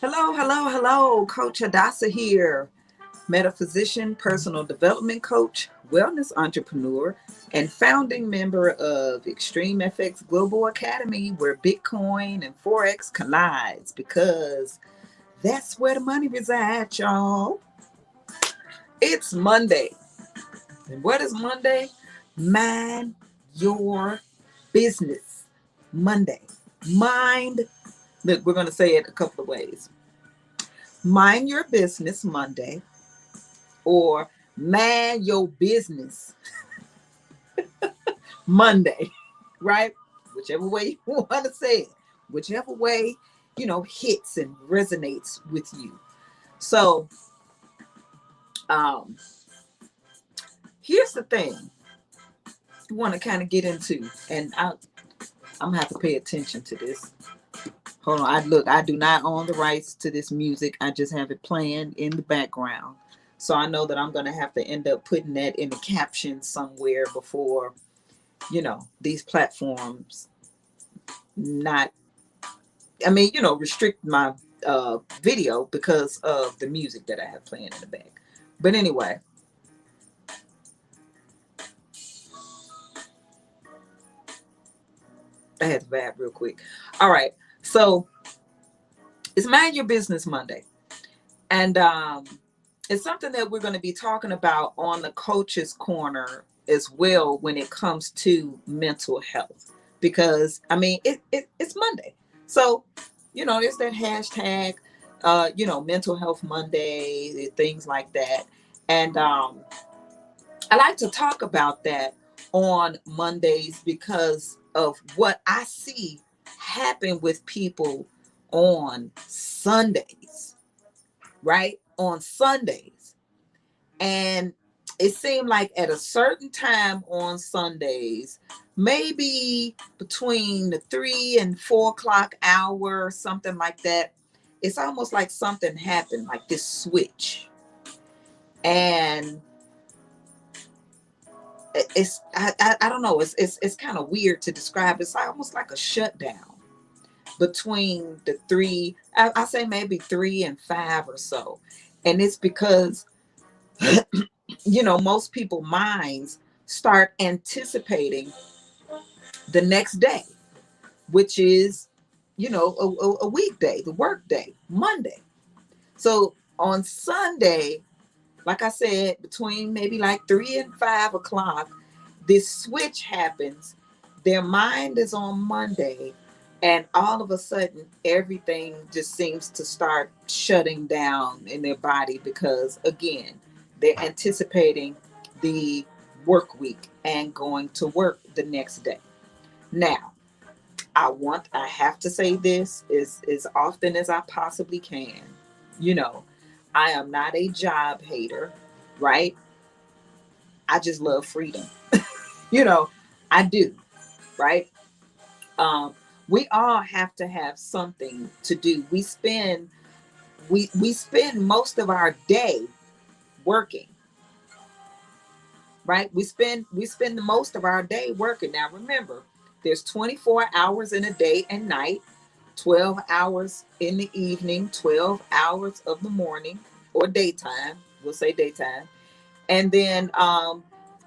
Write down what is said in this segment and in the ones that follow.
Hello, hello, hello. Coach Hadassah here, metaphysician, personal development coach, wellness entrepreneur, and founding member of Extreme FX Global Academy, where Bitcoin and Forex collides because that's where the money resides, y'all. It's Monday. And what is Monday? Mind your business. Monday. Mind. Look, we're going to say it a couple of ways. Mind your business Monday, or mind your business Monday, right? Whichever way you want to say it, whichever way, hits and resonates with you. So, um, here's the thing you want to kind of get into, and I'm gonna have to pay attention to this. Hold on, I do not own the rights to this music. I just have it playing in the background. So I know that I'm gonna have to end up putting that in the caption somewhere before, these platforms not, restrict my video because of the music that I have playing in the back. But anyway, I had to vibe real quick. All right. So it's Mind Your Business Monday. And it's something that we're going to be talking about on the Coach's Corner as well when it comes to mental health. Because, it's Monday. So, there's that hashtag, mental health Monday, things like that. And I like to talk about that on Mondays because of what I see happen with people on Sundays, right? On Sundays. And it seemed like at a certain time on Sundays, maybe between the 3 and 4 o'clock hour, something like that, it's almost like something happened, like this switch. And I don't know, it's kind of weird to describe. It's almost like a shutdown between the three, I say maybe 3 and 5 or so. And it's because most people minds start anticipating the next day, which is, a weekday, the work day, Monday. So on Sunday, like I said, between maybe like 3 and 5 o'clock, this switch happens. Their mind is on Monday, and all of a sudden, everything just seems to start shutting down in their body because, again, they're anticipating the work week and going to work the next day. Now, I have to say this as often as I possibly can. You know, I am not a job hater, right? I just love freedom. You know, I do, right? Um, we all have to have something to do. We spend most of our day working, right? We spend the most of our day working. Now remember, there's 24 hours in a day and night, 12 hours in the evening, 12 hours of the morning or daytime. We'll say daytime. And then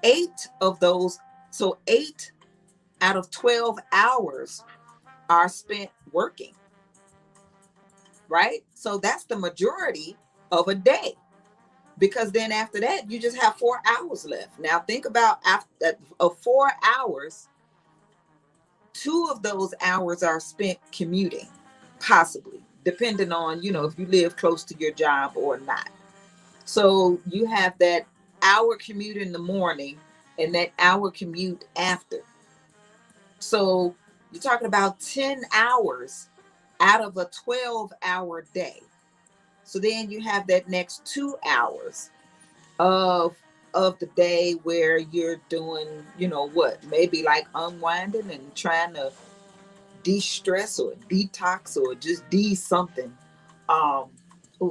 8 of those, so 8 out of 12 hours are spent working, right? So that's the majority of a day, because then after that you just have 4 hours left. Now think about, after of 4 hours, 2 of those hours are spent commuting, possibly, depending on, if you live close to your job or not. So you have that hour commute in the morning and that hour commute after. So you're talking about 10 hours out of a 12-hour day. So then you have that next 2 hours of the day where you're doing, what, maybe like unwinding and trying to de-stress or detox or just something. Oh,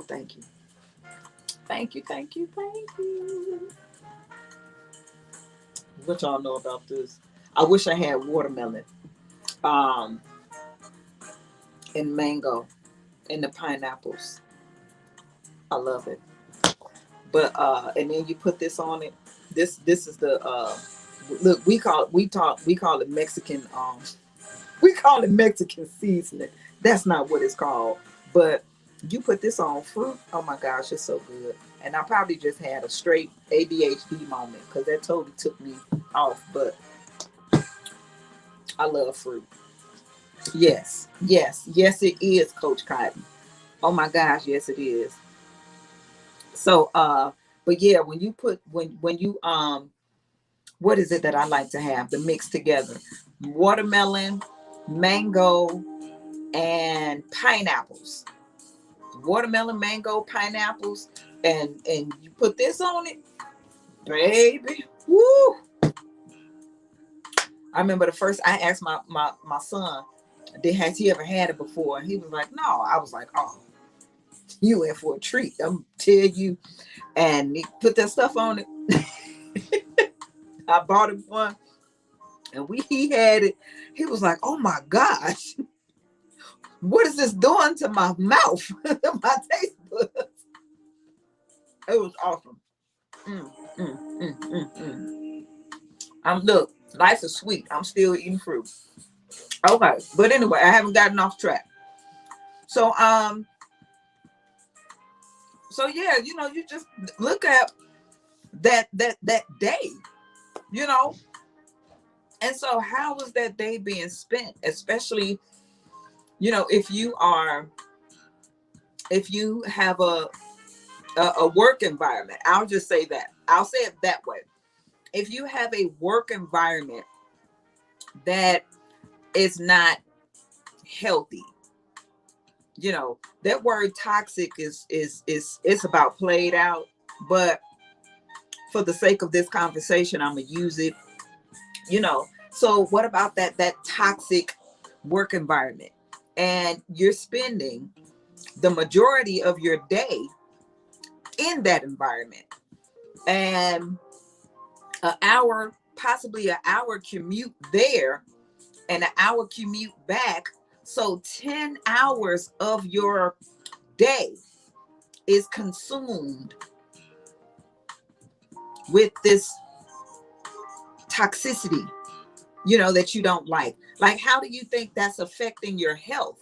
thank you. Thank you, thank you, thank you. What y'all know about this? I wish I had watermelon um and mango. and the pineapples. I love it. But and then you put this on it. This is the look, we call it Mexican we call it Mexican seasoning. That's not what it's called. But you put this on fruit. Oh my gosh, it's so good. And I probably just had a straight ADHD moment because that totally took me off. But I love fruit. Yes, yes, yes, it is, Coach Cotton. Oh my gosh, yes, it is. So, but yeah, when you put when you what is it that I like to have the mix together? Watermelon, mango, and pineapples. Watermelon, mango, pineapples, and you put this on it, baby. Woo! I remember the first I asked my son, did has he ever had it before? And he was like, no. I was like, oh, you in for a treat. I'm tell you. And he put that stuff on it. I bought him one, and he had it. He was like, oh my gosh, what is this doing to my mouth? My taste buds. It was awesome. Mm, mm. Look, life is sweet. I'm still eating fruit. Okay, but anyway, I haven't gotten off track. So so yeah, you just look at that day, you know. And so how was that day being spent? Especially, if you have a work environment. I'll just say that. I'll say it that way. If you have a work environment that is not healthy, that word toxic is it's about played out, but for the sake of this conversation, I'm gonna use it. So what about that toxic work environment, and you're spending the majority of your day in that environment, and possibly an hour commute there and an hour commute back, so 10 hours of your day is consumed with this toxicity, that you don't like. Like, how do you think that's affecting your health?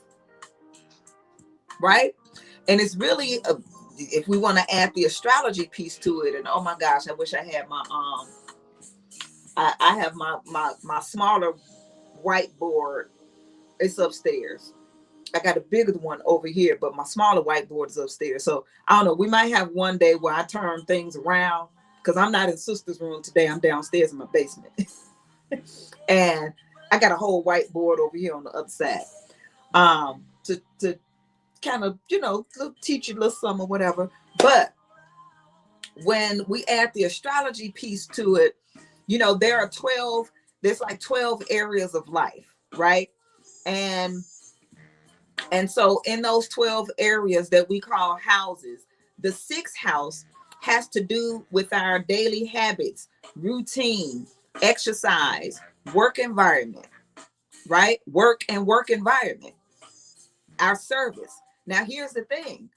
Right? And it's really, if we want to add the astrology piece to it, and oh my gosh, I wish I had my, I have my smaller whiteboard. It's upstairs. I got a bigger one over here, but my smaller whiteboard is upstairs. So I don't know. We might have one day where I turn things around because I'm not in sister's room today. I'm downstairs in my basement. And I got a whole whiteboard over here on the other side. To kind of, teach you a little something or whatever. But when we add the astrology piece to it, there's like 12 areas of life, right? And so in those 12 areas that we call houses, the sixth house has to do with our daily habits, routine, exercise, work environment, right? Work environment, our service. Now, here's the thing.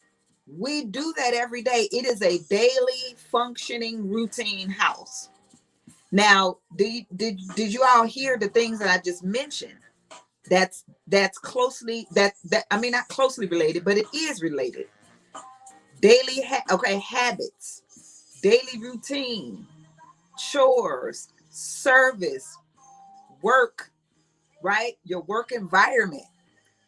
We do that every day. It is a daily functioning routine house. Now, did you all hear the things that I just mentioned? That's closely I mean, not closely related, but it is related. Daily habits, daily routine, chores, service, work, right? Your work environment,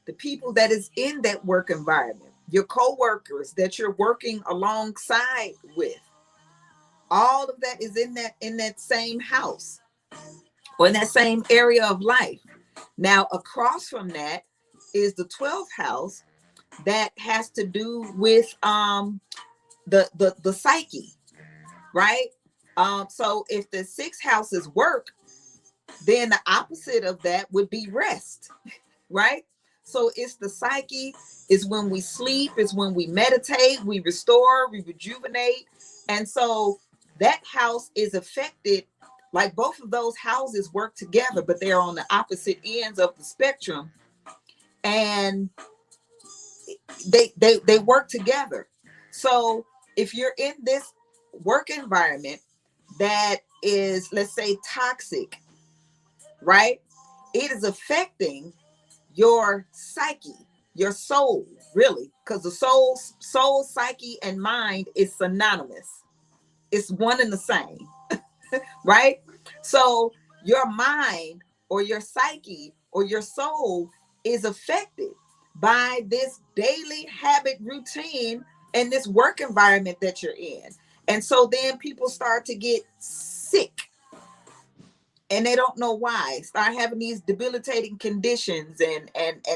the people that is in that work environment, your co-workers that you're working alongside with. All of that is in that same house or in that same area of life. Now, across from that is the 12th house that has to do with the psyche, right? So if the sixth house is work, then the opposite of that would be rest, right? So it's the psyche, is when we sleep, is when we meditate, we restore, we rejuvenate. And so that house is affected, like both of those houses work together, but they're on the opposite ends of the spectrum. And They work together. So if you're in this work environment that is, let's say, toxic, right? It is affecting your psyche, your soul, really, because the soul, psyche, and mind is synonymous. It's one and the same, right? So your mind or your psyche or your soul is affected by this daily habit routine and this work environment that you're in. And so then people start to get sick and they don't know why, start having these debilitating conditions. And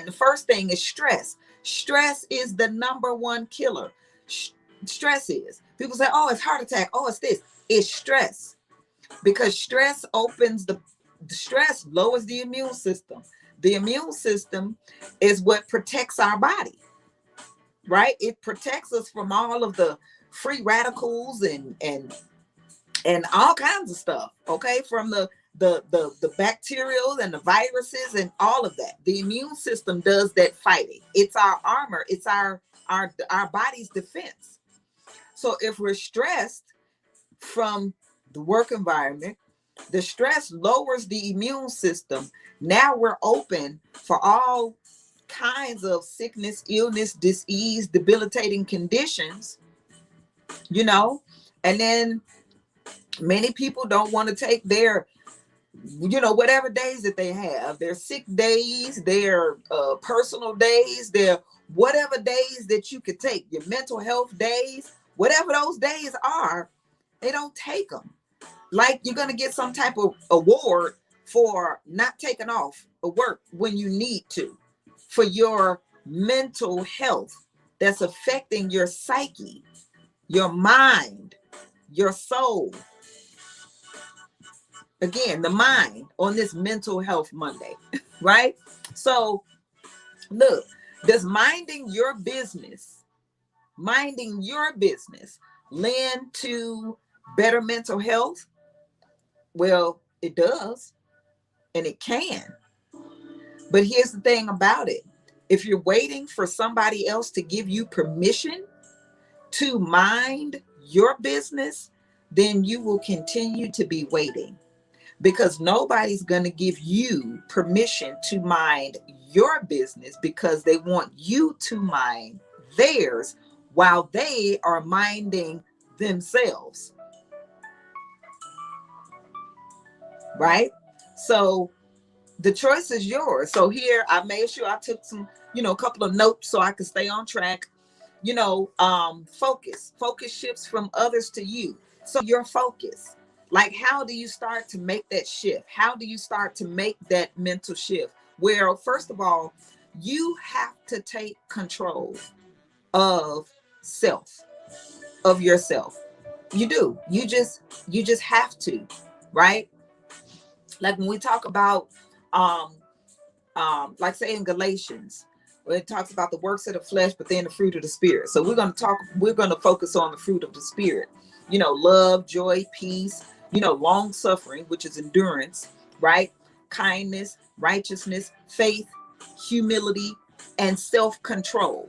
the first thing is stress is the number one killer. Stress is, people say, oh, it's heart attack, oh, it's this. It's stress, because stress lowers the immune system. The immune system is what protects our body, right? It protects us from all of the free radicals and all kinds of stuff, okay, from the bacterial and the viruses and all of that. The immune system does that fighting. It's our armor. It's our body's defense. So if we're stressed from the work environment, the stress lowers the immune system. Now we're open for all kinds of sickness, illness, disease, debilitating conditions, you know. And then many people don't want to take their, whatever days that they have, their sick days, their personal days, their whatever days that you could take, your mental health days, whatever those days are, they don't take them. Like you're going to get some type of award for not taking off of work when you need to, for your mental health that's affecting your psyche, your mind, your soul. Again, the mind on this mental health Monday, right? So look, does minding your business lend to better mental health? Well, it does, and it can. But here's the thing about it. If you're waiting for somebody else to give you permission to mind your business, then you will continue to be waiting, because nobody's going to give you permission to mind your business, because they want you to mind theirs while they are minding themselves. Right? So the choice is yours. So here I made sure I took some, a couple of notes so I could stay on track. Focus shifts from others to you. So your focus, like, how do you start to make that shift? How do you start to make that mental shift? Well, first of all, you have to take control of yourself. You do. You just have to, right? Like when we talk about, like say in Galatians, where it talks about the works of the flesh, but then the fruit of the spirit. So we're going to focus on the fruit of the spirit, love, joy, peace, long suffering, which is endurance, right? Kindness, righteousness, faith, humility, and self-control.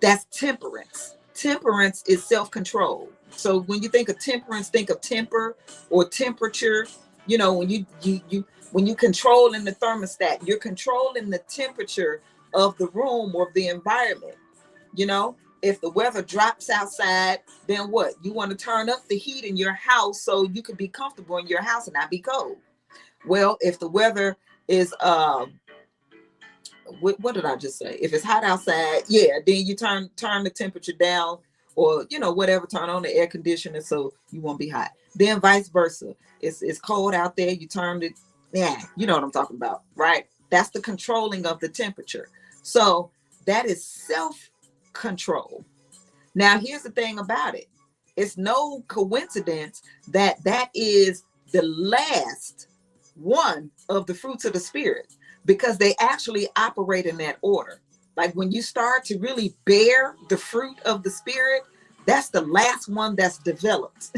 That's temperance. Temperance is self-control. So when you think of temperance, think of temper or temperature. When you control in the thermostat, you're controlling the temperature of the room or the environment. If the weather drops outside, then what? You want to turn up the heat in your house so you can be comfortable in your house and not be cold. Well, if the weather is what did I just say? If it's hot outside, yeah, then you turn the temperature down, or whatever, turn on the air conditioner so you won't be hot. Then vice versa. It's cold out there, you turn it, yeah, you know what I'm talking about, right? That's the controlling of the temperature. So that is self-control. Now, here's the thing about it. It's no coincidence that that is the last one of the fruits of the spirit, because they actually operate in that order. Like when you start to really bear the fruit of the spirit, that's the last one that's developed.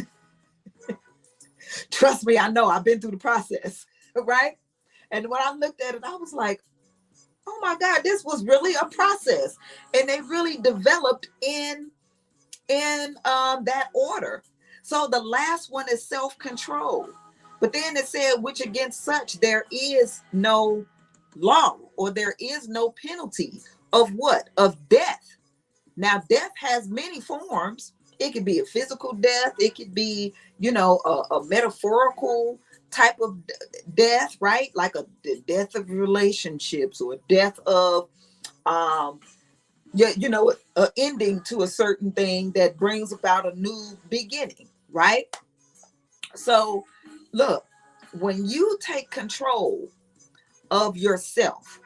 Trust me, I know, I've been through the process, right? And when I looked at it, I was like, oh my God, this was really a process. And they really developed in that order. So the last one is self-control. But then it said, which against such there is no law, or there is no penalty of what? Of death. Now, death has many forms. It could be a physical death. It could be, a metaphorical type of death, right? Like the death of relationships, or death of, um, a ending to a certain thing that brings about a new beginning, right? So, look, when you take control of yourself,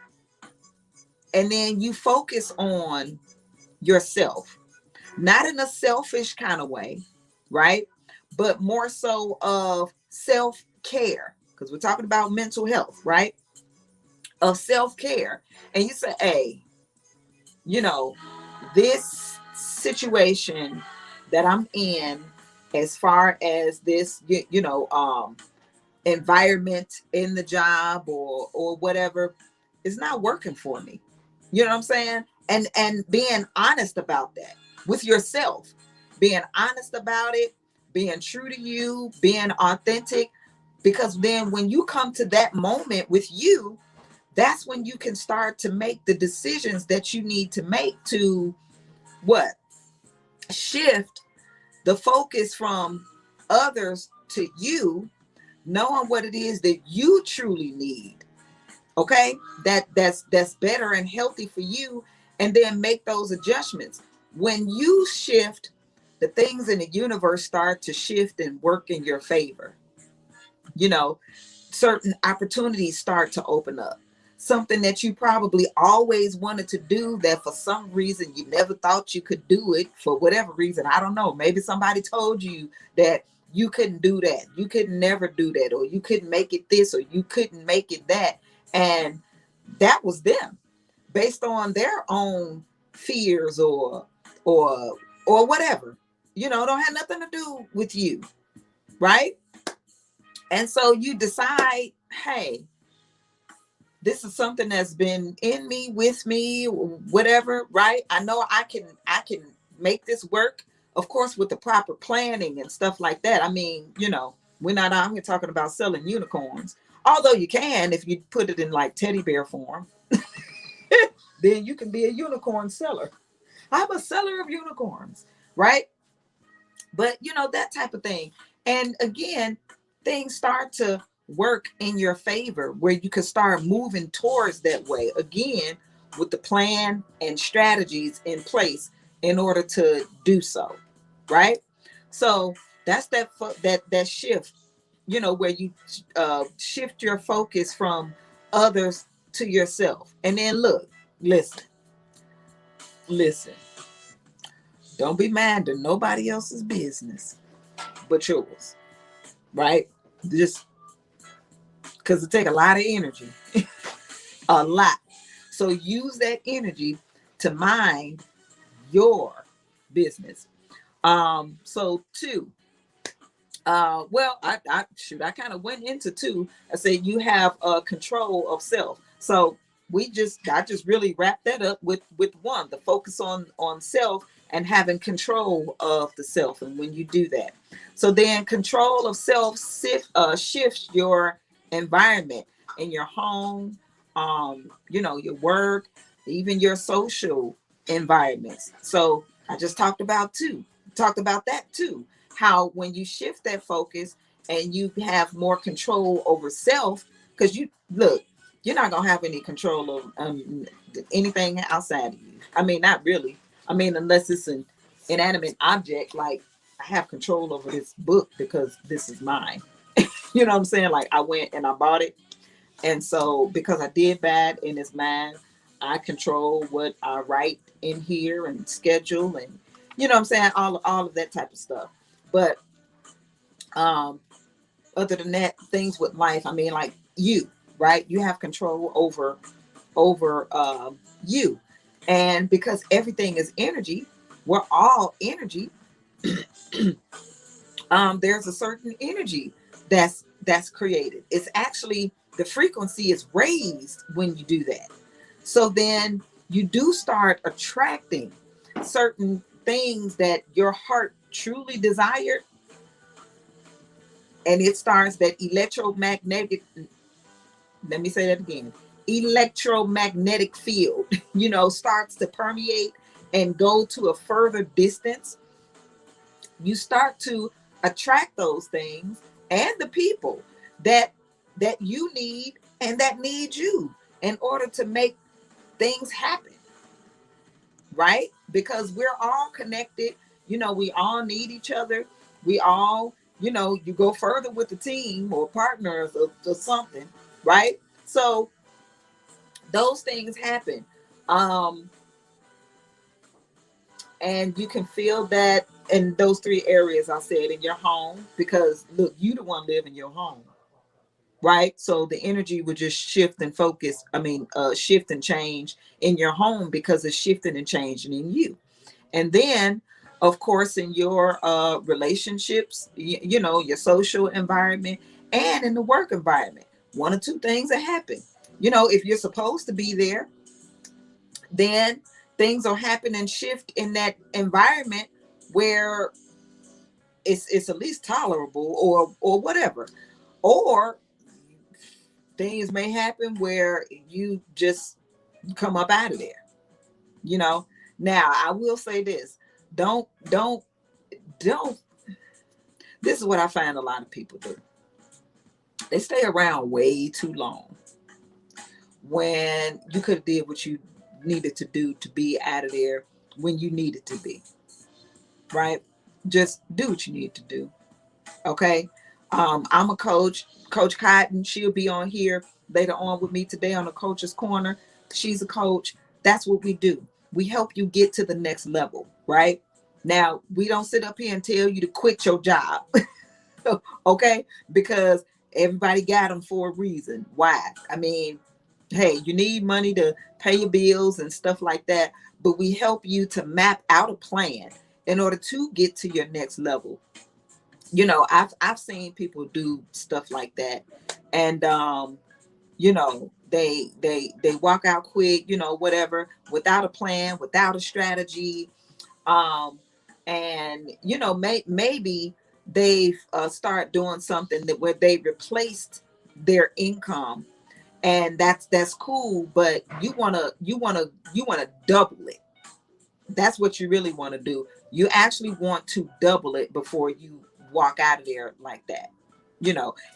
and then you focus on yourself, not in a selfish kind of way, right? But more so of self-care, because we're talking about mental health, right? Of self-care. And you say, hey, this situation that I'm in, as far as this, environment in the job, or whatever, is not working for me. You know what I'm saying? And being honest about that with yourself, being honest about it, being true to you, being authentic, because then when you come to that moment with you, that's when you can start to make the decisions that you need to make to what? Shift the focus from others to you, knowing what it is that you truly need. Okay, that's better and healthy for you, and then make those adjustments. When you shift, the things in the universe start to shift and work in your favor. you know Certain opportunities start to open up. Something that you probably always wanted to do, that for some reason you never thought you could do it, for whatever reason. I don't know. Maybe somebody told you that you couldn't do that. You could never do that, or you couldn't make it this, or you couldn't make it that. And that was them, based on their own fears, or or whatever. Don't have nothing to do with you, right? And so you decide, hey, this is something that's been in me, with me, whatever, right? I know I can make this work, of course, with the proper planning and stuff like that. I mean, we're not out here talking about selling unicorns, although you can if you put it in like teddy bear form. Then you can be a unicorn seller. I'm a seller of unicorns, right? But that type of thing. And again, things start to work in your favor, where you can start moving towards that way again, with the plan and strategies in place in order to do so, right? So that's that shift, where you shift your focus from others to yourself. And then look, listen, don't be mad to nobody else's business but yours, right? Just because it take a lot of energy, a lot. So use that energy to mind your business. So two, well, I kind of went into two. I said you have control of self. So I just really wrapped that up with one, the focus on self and having control of the self. And when you do that, so then control of self shifts your environment in your home, your work, even your social environments. So I just talked about that too, how when you shift that focus and you have more control over self, because you're not going to have any control of anything outside of you. I mean, not really. I mean, unless it's an inanimate object, like I have control over this book because this is mine. You know what I'm saying? Like I went and I bought it, and so because I did bad and it's mine, I control what I write in here and schedule, and what I'm saying, all of that type of stuff. But um other than that, things with life, I mean, like you, right? You have control over you. And because everything is energy, we're all energy. There's a certain energy that's created. It's actually, the frequency is raised when you do that. So then you do start attracting certain things that your heart truly desired, and it starts that electromagnetic, let me say that again, electromagnetic field, starts to permeate and go to a further distance. You start to attract those things and the people that you need and that need you in order to make things happen, right? Because we're all connected. We all need each other. We all, you go further with the team or partners or something, right? So those things happen. Um, and you can feel that in those three areas I said, in your home, because look, you the one live in your home, right? So the energy would just shift and focus. Shift and change in your home because it's shifting and changing in you. And then, of course, in your relationships, your social environment, and in the work environment, one or two things that happen. If you're supposed to be there, then things will happen and shift in that environment where it's at least tolerable or whatever. Or things may happen where you just come up out of there. you know Now I will say this: don't this is what I find a lot of people do. They stay around way too long when you could have did what you needed to do to be out of there when you needed to be, right? Just do what you need to do. Okay. I'm a coach. Coach Cotton, she'll be on here later on with me today on the Coach's Corner. She's a coach. That's what we do. We help you get to the next level, right? Now, we don't sit up here and tell you to quit your job, okay? Because everybody got them for a reason. Why? Hey, you need money to pay your bills and stuff like that, but we help you to map out a plan in order to get to your next level. I've seen people do stuff like that, and they walk out quick, whatever, without a plan, without a strategy. um and maybe they start doing something that where they replaced their income, and that's cool, but you want to double it. That's what you really want to do. You actually want to double it before you walk out of there like that.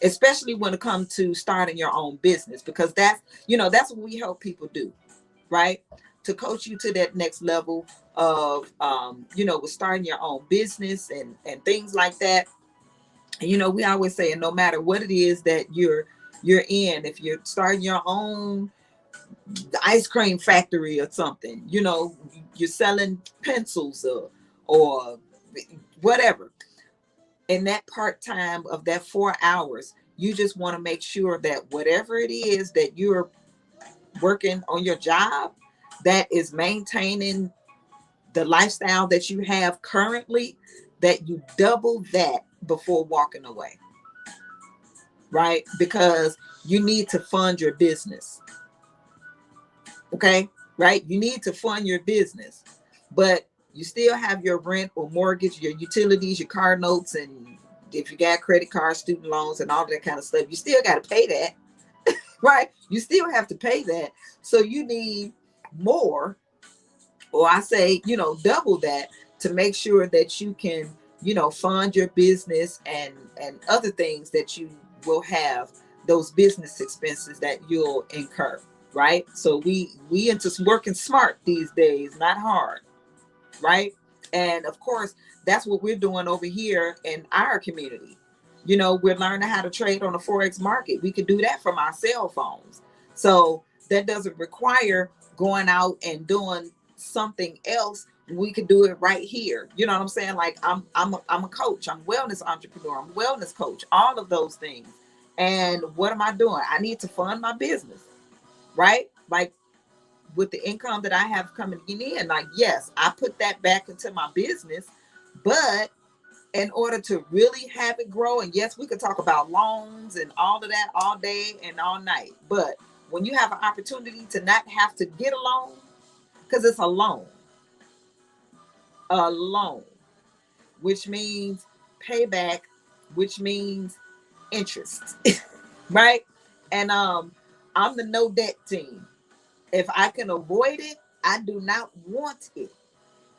Especially when it comes to starting your own business, because that's what we help people do, right? To coach you to that next level of with starting your own business and things like that. And we always say, no matter what it is that you're in, if you're starting your own ice cream factory or something, you're selling pencils or whatever, in that part time of that 4 hours, you just want to make sure that whatever it is that you're working on your job, that is maintaining the lifestyle that you have currently, that you double that before walking away, right? Because you need to fund your business. Okay, right? You need to fund your business, but you still have your rent or mortgage, your utilities, your car notes, and if you got credit cards, student loans, and all that kind of stuff, you still got to pay that, right? You still have to pay that. So you need more, or I say, double that, to make sure that you can, fund your business and other things that you will have, those business expenses that you'll incur, right? So we into working smart these days, not hard, right? And of course, that's what we're doing over here in our community. We're learning how to trade on the Forex market. We can do that from our cell phones. So that doesn't require going out and doing something else. We could do it right here. You know what I'm saying? Like I'm a coach, I'm a wellness entrepreneur, I'm a wellness coach, all of those things. And what am I doing? I need to fund my business, right? Like, with the income that I have coming in, like, yes, I put that back into my business, but in order to really have it grow, and yes, we could talk about loans and all of that all day and all night, but when you have an opportunity to not have to get a loan, because it's a loan, which means payback, which means interest, right? And I'm the no debt team. If I can avoid it, I do not want it.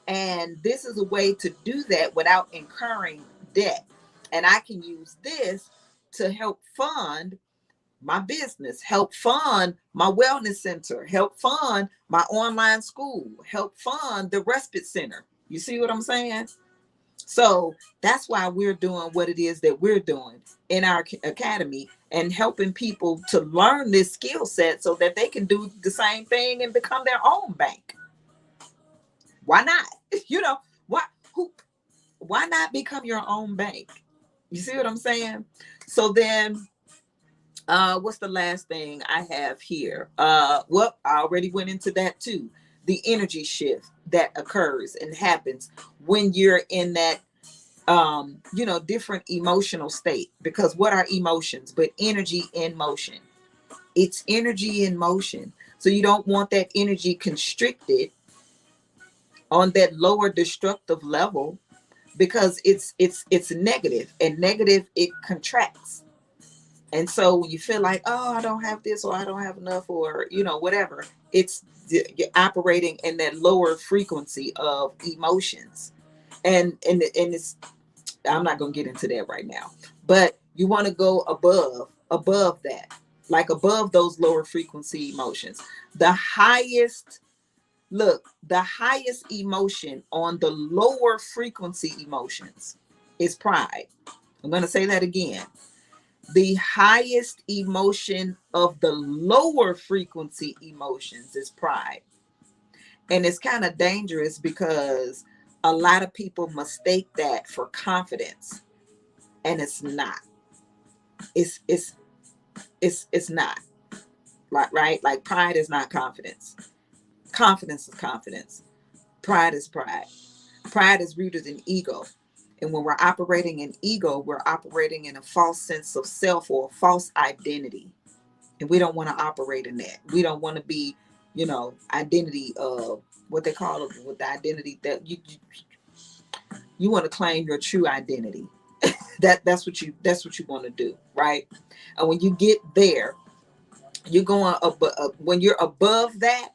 And this is a way to do that without incurring debt. And I can use this to help fund my business, help fund my wellness center, help fund my online school, help fund the respite center. You see what I'm saying? So that's why we're doing what it is that we're doing in our academy and helping people to learn this skill set so that they can do the same thing and become their own bank. Why not? You know, why who why not become your own bank? You see what I'm saying? So then what's the last thing I have here? Well, I already went into that too. The energy shift that occurs and happens when you're in that different emotional state. Because what are emotions but energy in motion? It's energy in motion. So you don't want that energy constricted on that lower destructive level, because it's negative, and negative, it contracts. And so when you feel like, oh, I don't have this, or I don't have enough, or whatever, it's you're operating in that lower frequency of emotions. And it's, I'm not going to get into that right now, but you want to go above that, like above those lower frequency emotions. The highest the highest emotion on the lower frequency emotions is pride. I'm going to say that again. The highest emotion of the lower frequency emotions is pride. And it's kind of dangerous because a lot of people mistake that for confidence, and it's not. It's not. Right? Like, pride is not confidence. Confidence is confidence. Pride is pride. Pride is rooted in ego. And when we're operating in ego, we're operating in a false sense of self or a false identity. And we don't want to operate in that. We don't want to be, identity of what they call it, with the identity that you want to claim your true identity. That's what you want to do, right? And when you get there, you're going when you're above that,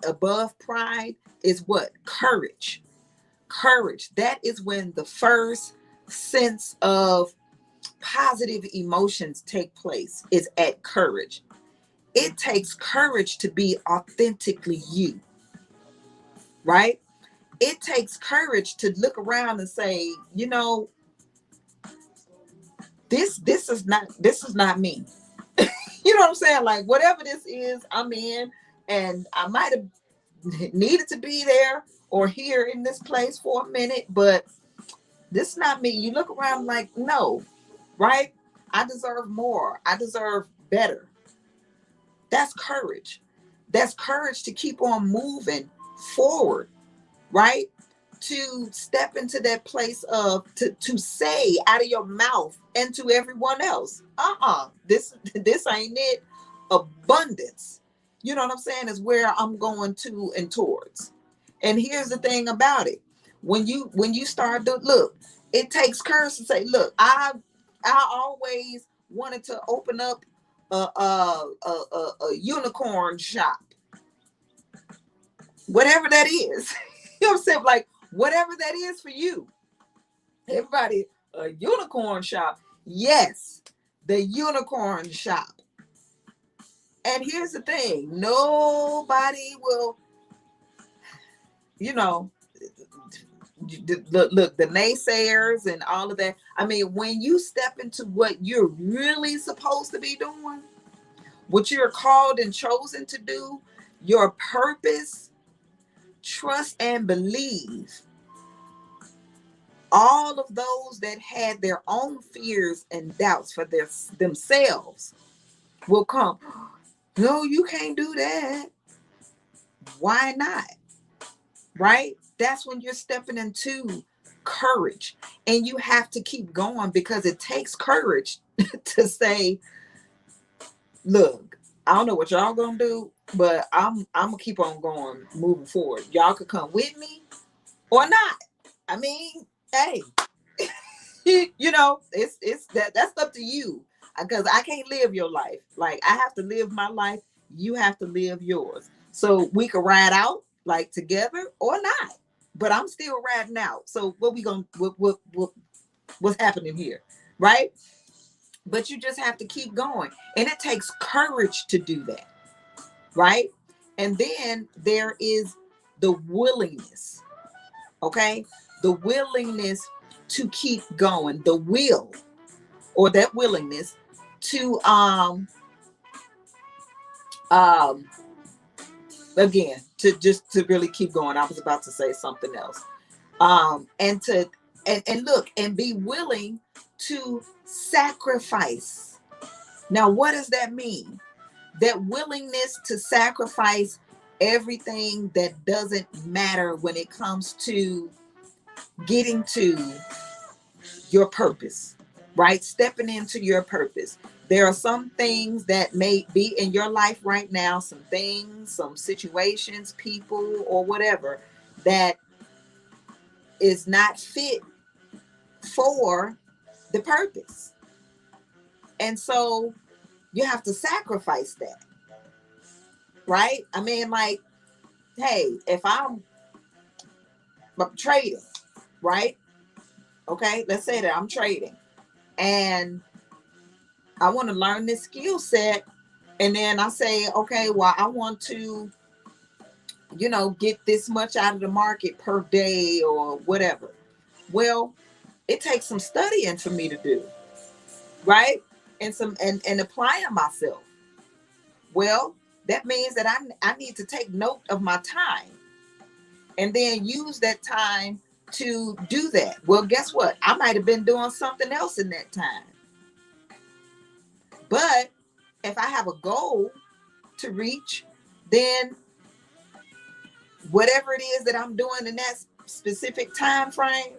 above pride is what? Courage. Courage. That is when the first sense of positive emotions take place, is at courage. It takes courage to be authentically you, right? It takes courage to look around and say, this is not me. You know what I'm saying? Like, whatever this is I'm in, and I might have needed to be there or here in this place for a minute, but this is not me. You look around like, no, right? I deserve more. I deserve better. That's courage. That's courage to keep on moving forward, right? To step into that place of to say out of your mouth and to everyone else, this ain't it. Abundance, you know what I'm saying, is where I'm going to and towards. And here's the thing about it: when you start to look, it takes courage to say, look, I always wanted to open up a unicorn shop, whatever that is. You know what I'm saying? Like, whatever that is for you. Everybody, a unicorn shop. Yes, the unicorn shop. And here's the thing: nobody will, look, the naysayers and all of that. I mean, when you step into what you're really supposed to be doing, what you're called and chosen to do, your purpose, trust and believe. All of those that had their own fears and doubts for themselves will come. No, you can't do that. Why not? Right? That's when you're stepping into courage. And you have to keep going, because it takes courage to say, look, I don't know what y'all gonna do, but I'm gonna keep on going, moving forward. Y'all could come with me or not. I mean, hey, you know, it's that's up to you, because I can't live your life. Like, I have to live my life. You have to live yours. So we could ride out like together or not. But I'm still riding out. So what we gonna what's happening here, right? But you just have to keep going, and it takes courage to do that, right? And then there is the willingness, okay? The willingness to keep going, the will, or that willingness to um again, to just to really keep going. I was about to say something else. And to and look and be willing to sacrifice. Now, what does that mean? That willingness to sacrifice everything that doesn't matter when it comes to getting to your purpose, right? Stepping into your purpose. There are some things that may be in your life right now, some things, some situations, people, or whatever that is not fit for the purpose. And so you have to sacrifice that, right? I mean, like, hey, if I'm trading, right? Okay, let's say that I'm trading and I want to learn this skill set. And then I say, okay, well, I want to, get this much out of the market per day or whatever. Well, it takes some studying for me to do, right? And applying myself. Well, that means that I need to take note of my time and then use that time to do that. Well, guess what? I might have been doing something else in that time. But if I have a goal to reach, then whatever it is that I'm doing in that specific time frame,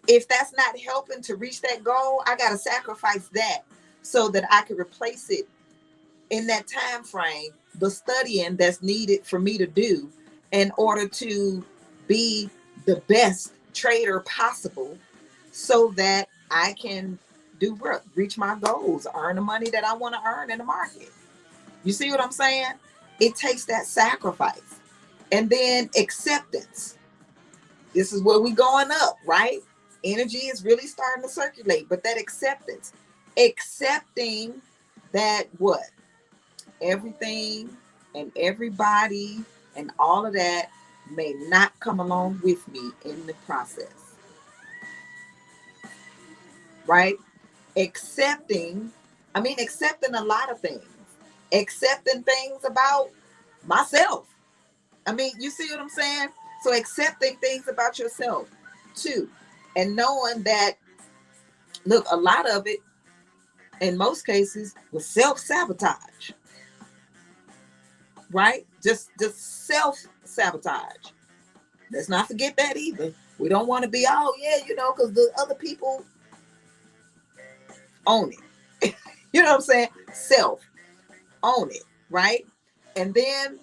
if that's not helping to reach that goal, I got to sacrifice that so that I can replace it in that time frame, the studying that's needed for me to do in order to be the best trader possible, so that I can do what? Reach my goals, earn the money that I want to earn in the market. You see what I'm saying? It takes that sacrifice. And then acceptance. This is where we going up, right? Energy is really starting to circulate, but that acceptance, accepting that what? Everything and everybody and all of that may not come along with me in the process, right? Accepting a lot of things, accepting things about myself. I mean, you see what I'm saying? So accepting things about yourself too, and knowing that, look, a lot of it in most cases was self-sabotage, right? Just self-sabotage. Let's not forget that either. We don't want to be, oh yeah, because the other people own it. You know what I'm saying? Self, own it, right? And then,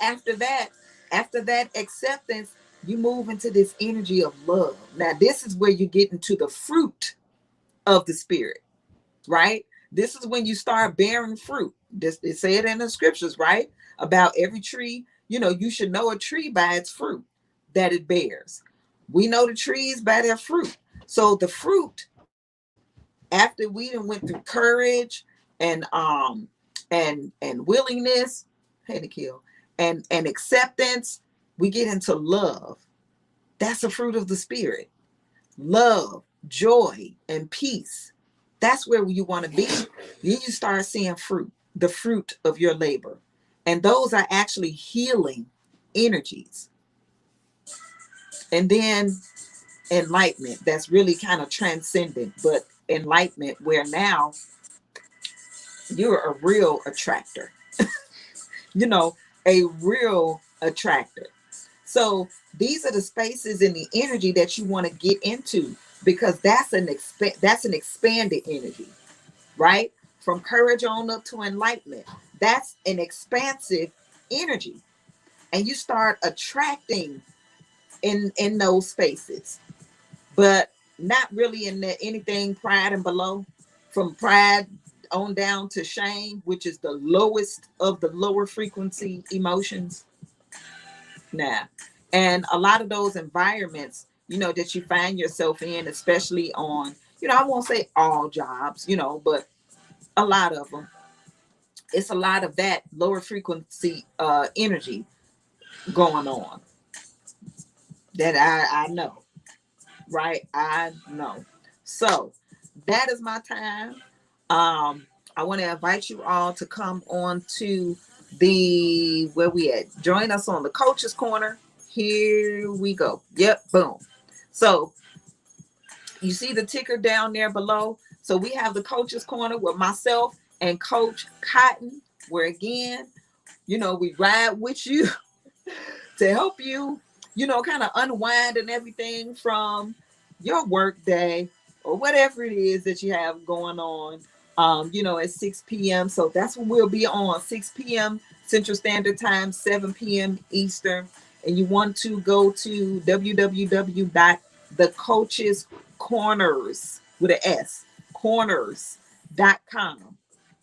after that acceptance, you move into this energy of love. Now, this is where you get into the fruit of the spirit, right? This is when you start bearing fruit. This, they say it in the scriptures, right? About every tree, you should know a tree by its fruit that it bears. We know the trees by their fruit. So the fruit, after we done went through courage and willingness, hey Nikhil, and acceptance, we get into love. That's a fruit of the spirit. Love, joy, and peace. That's where you want to be. Then you start seeing fruit, the fruit of your labor. And those are actually healing energies. And then enlightenment, that's really kind of transcendent, but enlightenment where now you're a real attractor, a real attractor. So these are the spaces in the energy that you want to get into, because that's an expanded energy, right? from courage on up to enlightenment. That's an expansive energy. And you start attracting in those spaces, but not really in anything pride and below. From pride on down to shame, which is the lowest of the lower frequency emotions. Nah. And a lot of those environments, that you find yourself in, especially on, I won't say all jobs, but a lot of them, it's a lot of that lower frequency energy going on that I know, right? I know. So that is my time. I want to invite you all to come on to the where we at. Join us on the Coach's Corner. Here we go. Yep, boom. So you see the ticker down there below. So we have the Coach's Corner with myself and Coach Cotton, where again, we ride with you to help you, kind of unwind and everything from your work day or whatever it is that you have going on, at 6 p.m. So that's when we'll be on 6 p.m. Central Standard Time, 7 p.m. Eastern. And you want to go to www.thecoachescorners with an S, corners.com.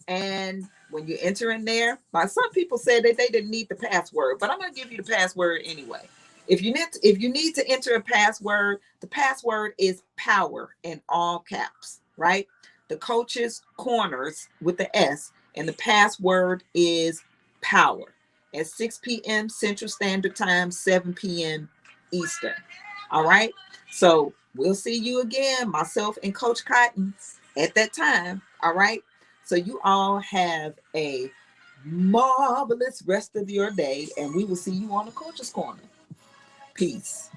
And when you enter in there, like some people said that they didn't need the password, but I'm going to give you the password anyway. If you need to enter a password, the password is power in all caps, right? The Coach's Corners with the S, and the password is power at 6 p.m. Central Standard Time, 7 p.m. Eastern. All right. So we'll see you again, myself and Coach Cotton, at that time. All right. So you all have a marvelous rest of your day, and we will see you on the Coach's Corner. Peace.